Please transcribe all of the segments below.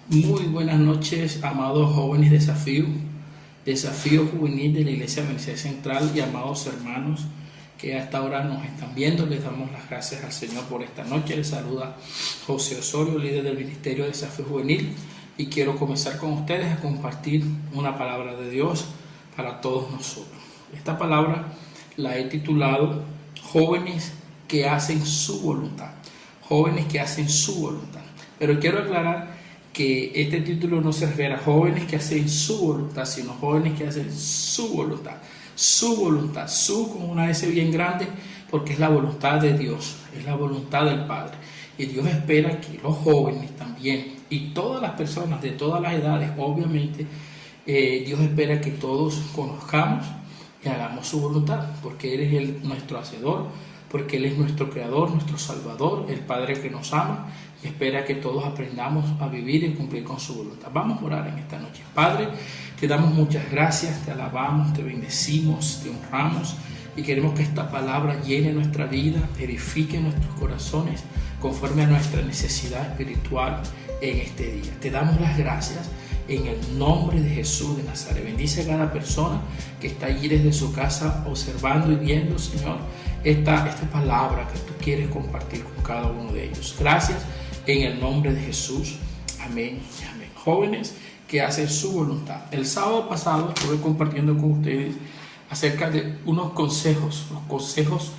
Muy buenas noches, amados jóvenes Desafío Juvenil de la Iglesia Merced Central y amados hermanos que hasta ahora nos están viendo. Les damos las gracias al Señor por esta noche. Les saluda José Osorio, líder del Ministerio de Desafío Juvenil, y quiero comenzar con ustedes a compartir una palabra de Dios para todos nosotros. Esta palabra la he titulado Jóvenes que hacen su voluntad. Jóvenes que hacen su voluntad. Pero quiero aclarar que este título no se refiere a jóvenes que hacen su voluntad, sino jóvenes que hacen su voluntad. Su voluntad, su con una S bien grande, porque es la voluntad de Dios, es la voluntad del Padre. Y Dios espera que los jóvenes también, y todas las personas de todas las edades, obviamente, Dios espera que todos conozcamos y hagamos su voluntad, porque Él es nuestro hacedor, porque Él es nuestro creador, nuestro salvador, el Padre que nos ama y espera que todos aprendamos a vivir y cumplir con su voluntad. Vamos a orar en esta noche. Padre, te damos muchas gracias, te alabamos, te bendecimos, te honramos y queremos que esta palabra llene nuestra vida, edifique nuestros corazones conforme a nuestra necesidad espiritual en este día. Te damos las gracias en el nombre de Jesús de Nazaret. Bendice a cada persona que está allí desde su casa observando y viendo, Señor, esta palabra que tú quieres compartir con cada uno de ellos. Gracias en el nombre de Jesús. Amén y amén. Jóvenes que hacen su voluntad. El sábado pasado estuve compartiendo con ustedes acerca de unos consejos, los consejos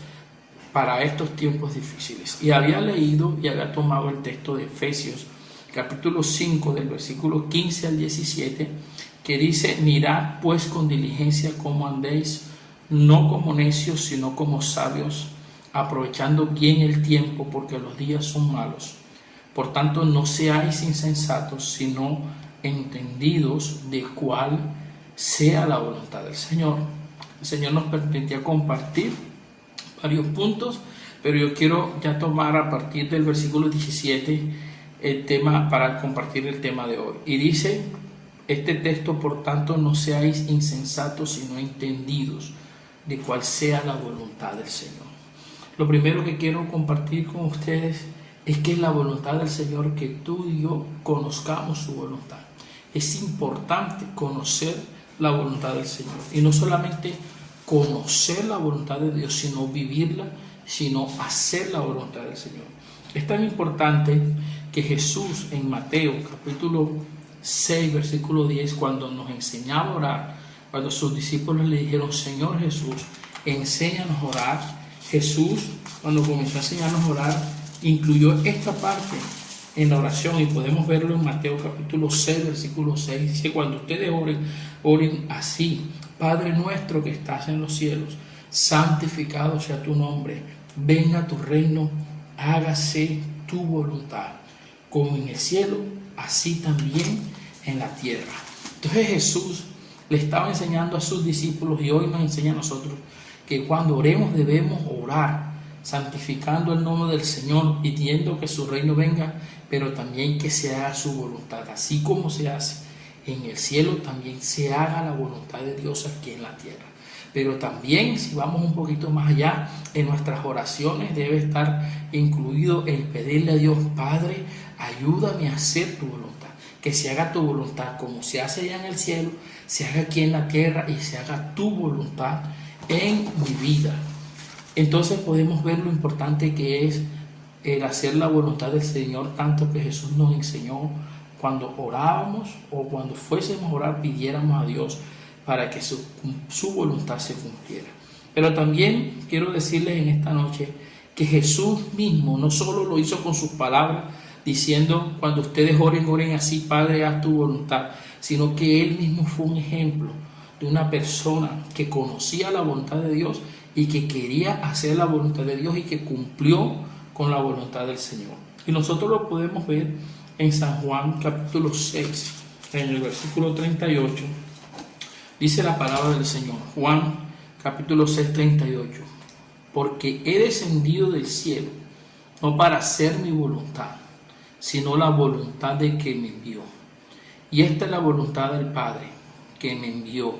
para estos tiempos difíciles. Y había leído y había tomado el texto de Efesios, capítulo 5, del versículo 15 al 17, que dice: mirad pues con diligencia cómo andéis, no como necios, sino como sabios, aprovechando bien el tiempo, porque los días son malos. Por tanto, no seáis insensatos, sino entendidos de cuál sea la voluntad del Señor. El Señor nos permitía compartir varios puntos, pero yo quiero ya tomar a partir del versículo 17 el tema para compartir el tema de hoy. Y dice este texto: por tanto, no seáis insensatos, sino entendidos de cuál sea la voluntad del Señor. Lo primero que quiero compartir con ustedes es que es la voluntad del Señor que tú y yo conozcamos su voluntad. Es importante conocer la voluntad del Señor. Y no solamente conocer la voluntad de Dios, sino vivirla, sino hacer la voluntad del Señor. Es tan importante que Jesús en Mateo capítulo 6, versículo 10, cuando nos enseñaba a orar, cuando sus discípulos le dijeron: Señor Jesús, enséñanos a orar. Jesús, cuando comenzó a enseñarnos a orar, incluyó esta parte en la oración, y podemos verlo en Mateo capítulo 6, versículo 6. Dice: cuando ustedes oren así: Padre nuestro que estás en los cielos, santificado sea tu nombre, venga tu reino, hágase tu voluntad, como en el cielo, así también en la tierra. Entonces Jesús le estaba enseñando a sus discípulos, y hoy nos enseña a nosotros, que cuando oremos debemos orar santificando el nombre del Señor, pidiendo que su reino venga, pero también que se haga su voluntad. Así como se hace en el cielo, también se haga la voluntad de Dios aquí en la tierra. Pero también, si vamos un poquito más allá, en nuestras oraciones debe estar incluido el pedirle a Dios: Padre, ayúdame a hacer tu voluntad. Que se haga tu voluntad como se hace allá en el cielo, se haga aquí en la tierra, y se haga tu voluntad en mi vida. Entonces podemos ver lo importante que es el hacer la voluntad del Señor, tanto que Jesús nos enseñó cuando orábamos o cuando fuésemos a orar, pidiéramos a Dios para que su voluntad se cumpliera. Pero también quiero decirles en esta noche que Jesús mismo no solo lo hizo con sus palabras, diciendo: cuando ustedes oren así, Padre, haz tu voluntad, sino que Él mismo fue un ejemplo de una persona que conocía la voluntad de Dios y que quería hacer la voluntad de Dios y que cumplió con la voluntad del Señor. Y nosotros lo podemos ver en San Juan capítulo 6, en el versículo 38. Dice la palabra del Señor, Juan capítulo 6, 38: porque he descendido del cielo no para hacer mi voluntad, sino la voluntad de que me envió. Y esta es la voluntad del Padre que me envió,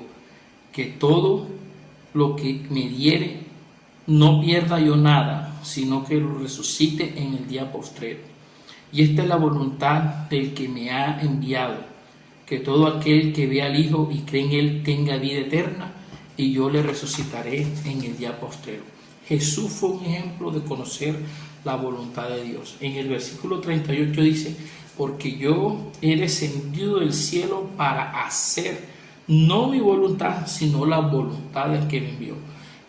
que todo lo que me diere no pierda yo nada, sino que lo resucite en el día postrero. Y esta es la voluntad del que me ha enviado, que todo aquel que vea al Hijo y cree en Él tenga vida eterna, y yo le resucitaré en el día postrero. Jesús fue un ejemplo de conocer la voluntad de Dios. En el versículo 38 dice, porque yo he descendido del cielo para hacer no mi voluntad, sino la voluntad del que me envió.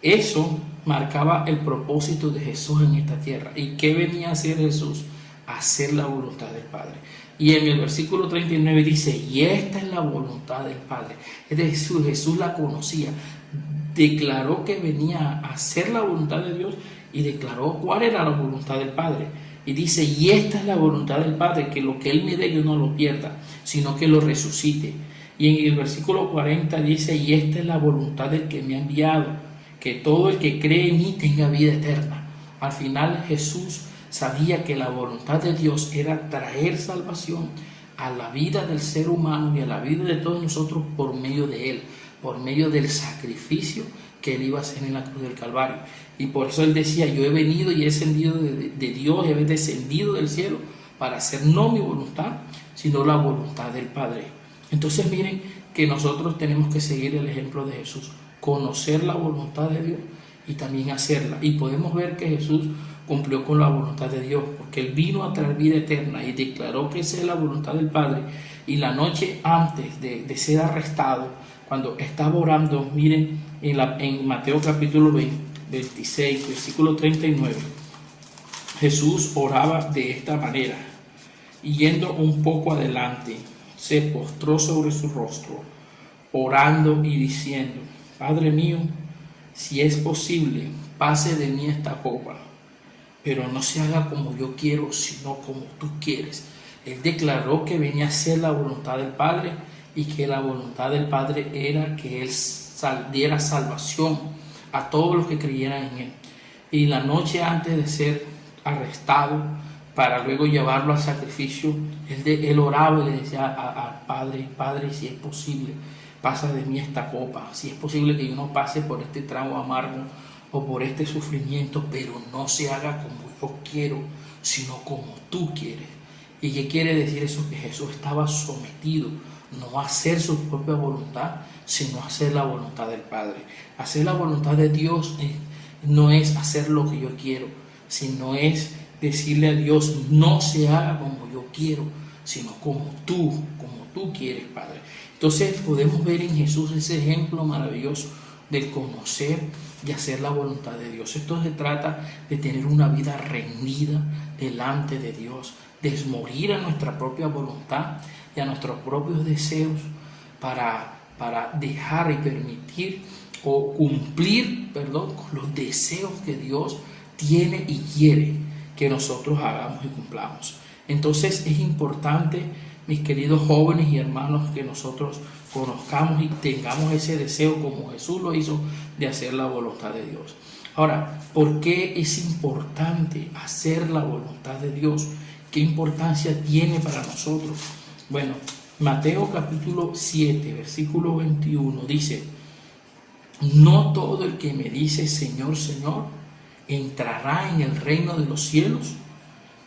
Eso marcaba el propósito de Jesús en esta tierra. ¿Y qué venía a hacer Jesús? Hacer la voluntad del Padre. Y en el versículo 39 dice, y esta es la voluntad del Padre. Es decir, Jesús la conocía, declaró que venía a hacer la voluntad de Dios y declaró cuál era la voluntad del Padre. Y dice, y esta es la voluntad del Padre, que lo que Él me dé yo no lo pierda, sino que lo resucite. Y en el versículo 40 dice, y esta es la voluntad del que me ha enviado, que todo el que cree en mí tenga vida eterna. Al final Jesús sabía que la voluntad de Dios era traer salvación a la vida del ser humano y a la vida de todos nosotros por medio de Él, por medio del sacrificio que Él iba a hacer en la cruz del Calvario. Y por eso Él decía, yo he venido y he descendido de Dios, he descendido del cielo para hacer no mi voluntad, sino la voluntad del Padre. Entonces miren que nosotros tenemos que seguir el ejemplo de Jesús, conocer la voluntad de Dios y también hacerla. Y podemos ver que Jesús cumplió con la voluntad de Dios, porque Él vino a traer vida eterna y declaró que esa es la voluntad del Padre. Y la noche antes de ser arrestado, cuando estaba orando, miren, en Mateo capítulo 26, versículo 39, Jesús oraba de esta manera, y yendo un poco adelante, se postró sobre su rostro, orando y diciendo, Padre mío, si es posible, pase de mí esta copa, pero no se haga como yo quiero, sino como tú quieres. Él declaró que venía a hacer la voluntad del Padre y que la voluntad del Padre era que Él diera salvación a todos los que creyeran en Él. Y la noche antes de ser arrestado, para luego llevarlo al sacrificio, él oraba y le decía al Padre, Padre, si es posible, pasa de mí esta copa, si es posible que yo no pase por este trago amargo o por este sufrimiento, pero no se haga como yo quiero, sino como tú quieres. ¿Y qué quiere decir eso? Que Jesús estaba sometido, no a hacer su propia voluntad, sino a hacer la voluntad del Padre. Hacer la voluntad de Dios no es hacer lo que yo quiero, sino es decirle a Dios, no se haga como yo quiero, sino como tú quieres, Padre. Entonces podemos ver en Jesús ese ejemplo maravilloso de conocer y hacer la voluntad de Dios. Esto se trata de tener una vida rendida delante de Dios, desmorir a nuestra propia voluntad y a nuestros propios deseos para dejar y permitir o cumplir, con los deseos que Dios tiene y quiere que nosotros hagamos y cumplamos. Entonces es importante, mis queridos jóvenes y hermanos, que nosotros conozcamos y tengamos ese deseo como Jesús lo hizo de hacer la voluntad de Dios. Ahora, ¿por qué es importante hacer la voluntad de Dios? ¿Qué importancia tiene para nosotros? Bueno, Mateo capítulo 7, versículo 21 dice, no todo el que me dice Señor, Señor, entrará en el reino de los cielos,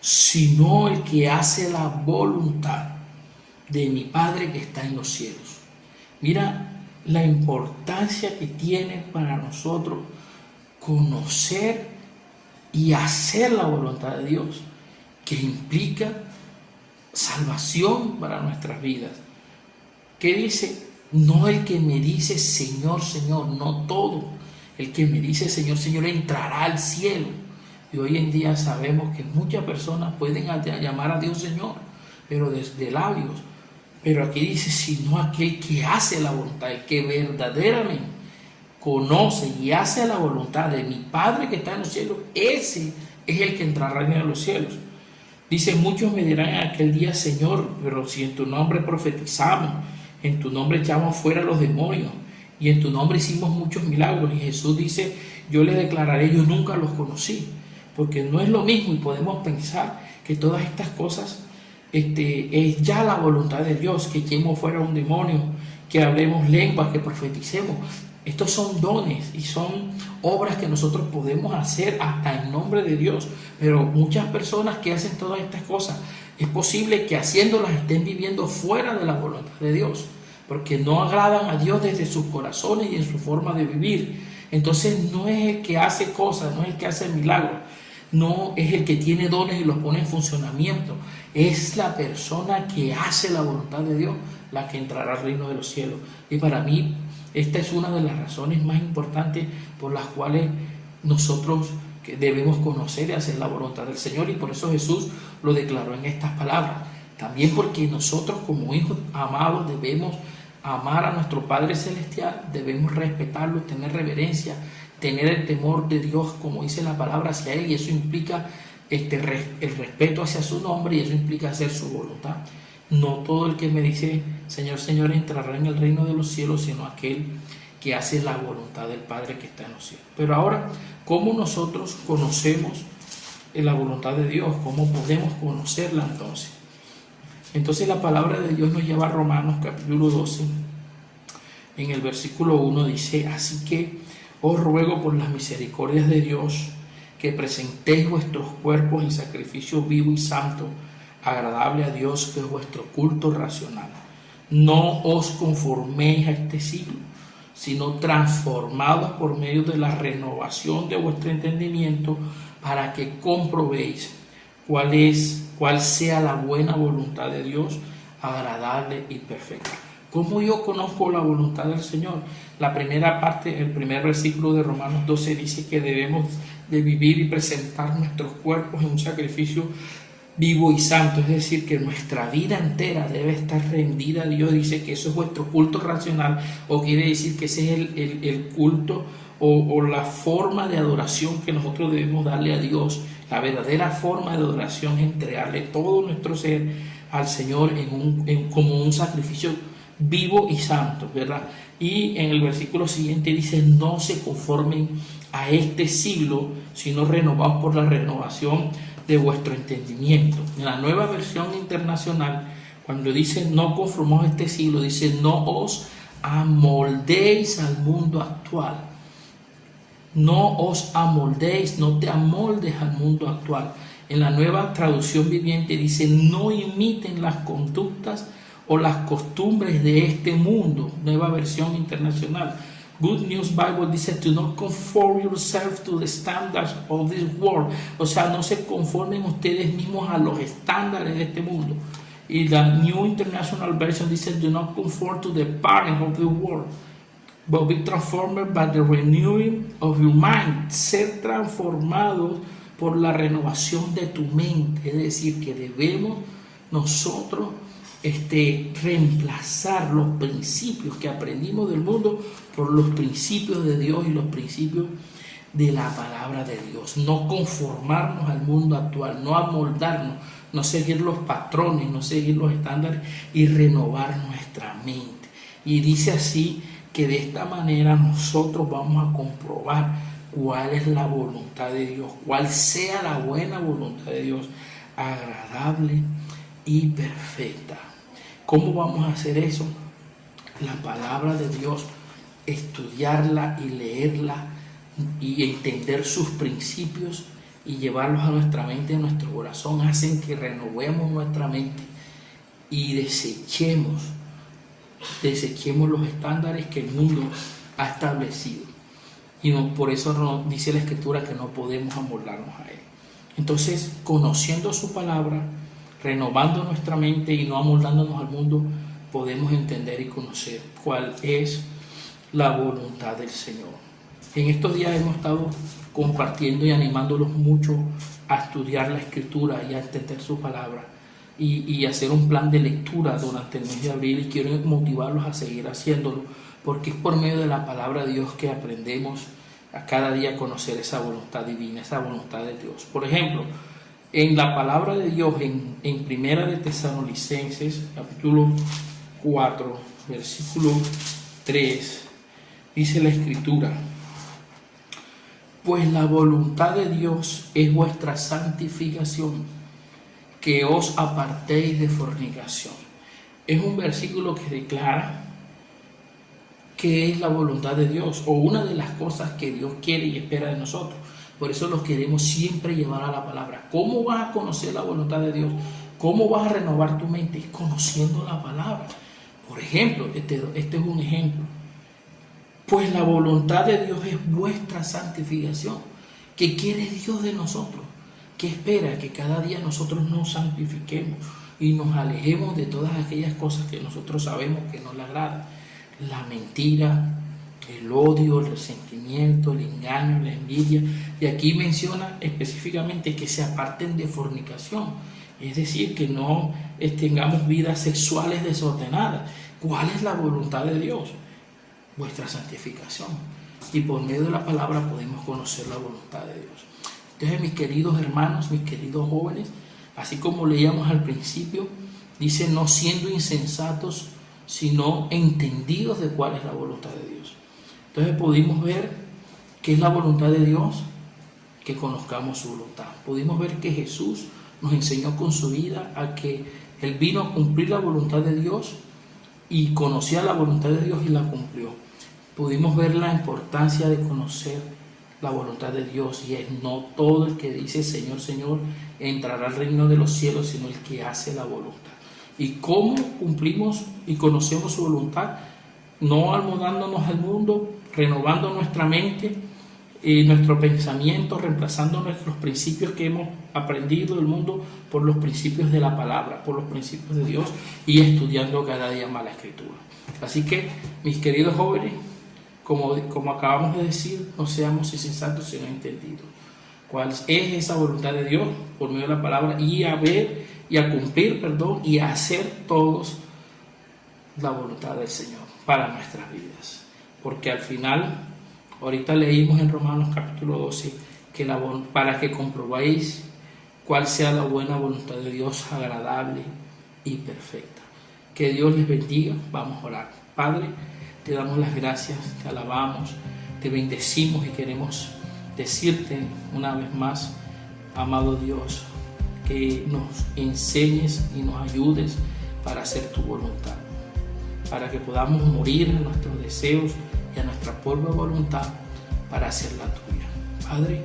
sino el que hace la voluntad de mi Padre que está en los cielos. Mira la importancia que tiene para nosotros conocer y hacer la voluntad de Dios, que implica salvación para nuestras vidas. ¿Qué dice? No el que me dice Señor, Señor, no todo. El que me dice Señor, Señor entrará al cielo. Y hoy en día sabemos que muchas personas pueden llamar a Dios Señor, pero desde labios. Pero aquí dice, sino aquel que hace la voluntad, el que verdaderamente conoce y hace la voluntad de mi Padre que está en los cielos, ese es el que entrará en los cielos. Dice, muchos me dirán en aquel día, Señor, pero si en tu nombre profetizamos, en tu nombre echamos fuera los demonios, y en tu nombre hicimos muchos milagros. Y Jesús dice, yo les declararé, yo nunca los conocí, porque no es lo mismo. Y podemos pensar que todas estas cosas es ya la voluntad de Dios, que echemos fuera un demonio, que hablemos lenguas, que profeticemos. Estos son dones y son obras que nosotros podemos hacer hasta en nombre de Dios. Pero muchas personas que hacen todas estas cosas, es posible que haciéndolas estén viviendo fuera de la voluntad de Dios, porque no agradan a Dios desde sus corazones y en su forma de vivir. Entonces no es el que hace cosas, no es el que hace milagros, no es el que tiene dones y los pone en funcionamiento. Es la persona que hace la voluntad de Dios la que entrará al reino de los cielos. Y para mí esta es una de las razones más importantes por las cuales nosotros debemos conocer y hacer la voluntad del Señor, y por eso Jesús lo declaró en estas palabras. También porque nosotros como hijos amados debemos amar a nuestro Padre Celestial, debemos respetarlo, tener reverencia, tener el temor de Dios, como dice la palabra, hacia Él, y eso implica el respeto hacia su nombre, y eso implica hacer su voluntad. No todo el que me dice Señor, Señor entrará en el reino de los cielos, sino aquel que hace la voluntad del Padre que está en los cielos. Pero ahora, ¿cómo nosotros conocemos la voluntad de Dios? ¿Cómo podemos conocerla entonces? Entonces la palabra de Dios nos lleva a Romanos capítulo 12. En el versículo 1 dice: así que os ruego por las misericordias de Dios que presentéis vuestros cuerpos en sacrificio vivo y santo, agradable a Dios, que es vuestro culto racional. No os conforméis a este siglo, sino transformados por medio de la renovación de vuestro entendimiento, para que comprobéis cuál sea la buena voluntad de Dios, agradable y perfecta. ¿Cómo yo conozco la voluntad del Señor? La primera parte, el primer versículo de Romanos 12 dice que debemos de vivir y presentar nuestros cuerpos en un sacrificio vivo y santo, es decir, que nuestra vida entera debe estar rendida a Dios. Dice que eso es vuestro culto racional, o quiere decir que ese es el culto o la forma de adoración que nosotros debemos darle a Dios. La verdadera forma de adoración es entregarle todo nuestro ser al Señor como un sacrificio vivo y santo, ¿verdad? Y en el versículo siguiente dice: no se conformen a este siglo, sino renovados por la renovación de vuestro entendimiento. En la Nueva Versión Internacional, cuando dice no conformaos a este siglo, dice no os amoldéis al mundo actual. No os amoldéis, no te amoldes al mundo actual. En la Nueva Traducción Viviente dice: no imiten las conductas o las costumbres de este mundo. Nueva Versión Internacional. Good News Bible dice: do not conform yourself to the standards of this world. O sea, no se conformen ustedes mismos a los estándares de este mundo. Y la New International Version dice: do not conform to the pattern of the world, but be transformed by the renewing of your mind. Ser transformados por la renovación de tu mente. Es decir, que debemos nosotros reemplazar los principios que aprendimos del mundo por los principios de Dios y los principios de la palabra de Dios. No conformarnos al mundo actual, no amoldarnos, no seguir los patrones, no seguir los estándares, y renovar nuestra mente. Y dice así que de esta manera nosotros vamos a comprobar cuál es la voluntad de Dios, cuál sea la buena voluntad de Dios, agradable y perfecta. ¿Cómo vamos a hacer eso? La palabra de Dios, estudiarla y leerla y entender sus principios y llevarlos a nuestra mente y a nuestro corazón, hacen que renovemos nuestra mente y desechemos los estándares que el mundo ha establecido. Y por eso nos dice la Escritura que no podemos amoldarnos a Él. Entonces, conociendo su palabra, renovando nuestra mente y no amoldándonos al mundo, podemos entender y conocer cuál es la voluntad del Señor. En estos días hemos estado compartiendo y animándolos mucho a estudiar la Escritura y a entender su palabra y hacer un plan de lectura durante el mes de abril, y quiero motivarlos a seguir haciéndolo, porque es por medio de la palabra de Dios que aprendemos a cada día a conocer esa voluntad divina, esa voluntad de Dios. Por ejemplo, en la palabra de Dios, en Primera de Tesalonicenses, capítulo 4, versículo 3, dice la Escritura: pues la voluntad de Dios es vuestra santificación, que os apartéis de fornicación. Es un versículo que declara qué es la voluntad de Dios, o una de las cosas que Dios quiere y espera de nosotros. Por eso los queremos siempre llevar a la palabra. ¿Cómo vas a conocer la voluntad de Dios? ¿Cómo vas a renovar tu mente? Conociendo la palabra. Por ejemplo, este es un ejemplo. Pues la voluntad de Dios es vuestra santificación. ¿Qué quiere Dios de nosotros? ¿Qué espera? Que cada día nosotros nos santifiquemos y nos alejemos de todas aquellas cosas que nosotros sabemos que no le agradan. La mentira, el odio, el resentimiento, el engaño, la envidia. Y aquí menciona específicamente que se aparten de fornicación. Es decir, que no tengamos vidas sexuales desordenadas. ¿Cuál es la voluntad de Dios? Vuestra santificación. Y por medio de la palabra podemos conocer la voluntad de Dios. Entonces, mis queridos hermanos, mis queridos jóvenes, así como leíamos al principio, dice no siendo insensatos, sino entendidos de cuál es la voluntad de Dios. Entonces pudimos ver qué es la voluntad de Dios, que conozcamos su voluntad. Pudimos ver que Jesús nos enseñó con su vida a que Él vino a cumplir la voluntad de Dios y conocía la voluntad de Dios y la cumplió. Pudimos ver la importancia de conocer la voluntad de Dios, y es no todo el que dice Señor, Señor entrará al reino de los cielos, sino el que hace la voluntad. ¿Y cómo cumplimos y conocemos su voluntad? No almodándonos al mundo, renovando nuestra mente y nuestro pensamiento, reemplazando nuestros principios que hemos aprendido del mundo por los principios de la palabra, por los principios de Dios, y estudiando cada día más la Escritura. Así que, mis queridos jóvenes, como acabamos de decir, no seamos insensatos sino entendidos. ¿Cuál es esa voluntad de Dios? Por medio de la palabra, y a ver y a cumplir, y a hacer todos la voluntad del Señor para nuestras vidas. Porque al final, ahorita leímos en Romanos capítulo 12, que para que comprobéis cuál sea la buena voluntad de Dios, agradable y perfecta. Que Dios les bendiga. Vamos a orar. Padre, te damos las gracias, te alabamos, te bendecimos y queremos decirte una vez más, amado Dios, que nos enseñes y nos ayudes para hacer tu voluntad, para que podamos morir a nuestros deseos y a nuestra propia voluntad para hacer la tuya. Padre,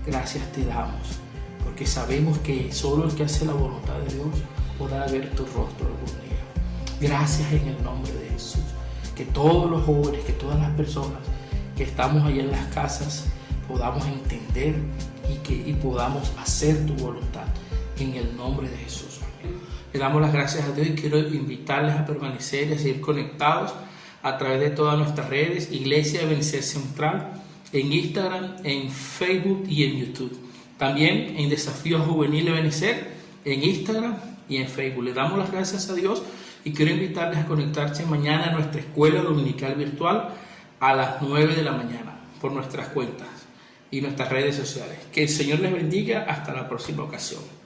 gracias te damos, porque sabemos que solo el que hace la voluntad de Dios podrá ver tu rostro algún día. Gracias en el nombre de Jesús. Que todos los jóvenes, que todas las personas que estamos allá en las casas podamos entender y podamos hacer tu voluntad en el nombre de Jesús. Le damos las gracias a Dios y quiero invitarles a permanecer y a seguir conectados a través de todas nuestras redes, Iglesia Ebenecer Central, en Instagram, en Facebook y en YouTube. También en Desafío Juvenil Ebenecer, en Instagram y en Facebook. Le damos las gracias a Dios y quiero invitarles a conectarse mañana a nuestra escuela dominical virtual a las 9 de la mañana por nuestras cuentas y nuestras redes sociales. Que el Señor les bendiga. Hasta la próxima ocasión.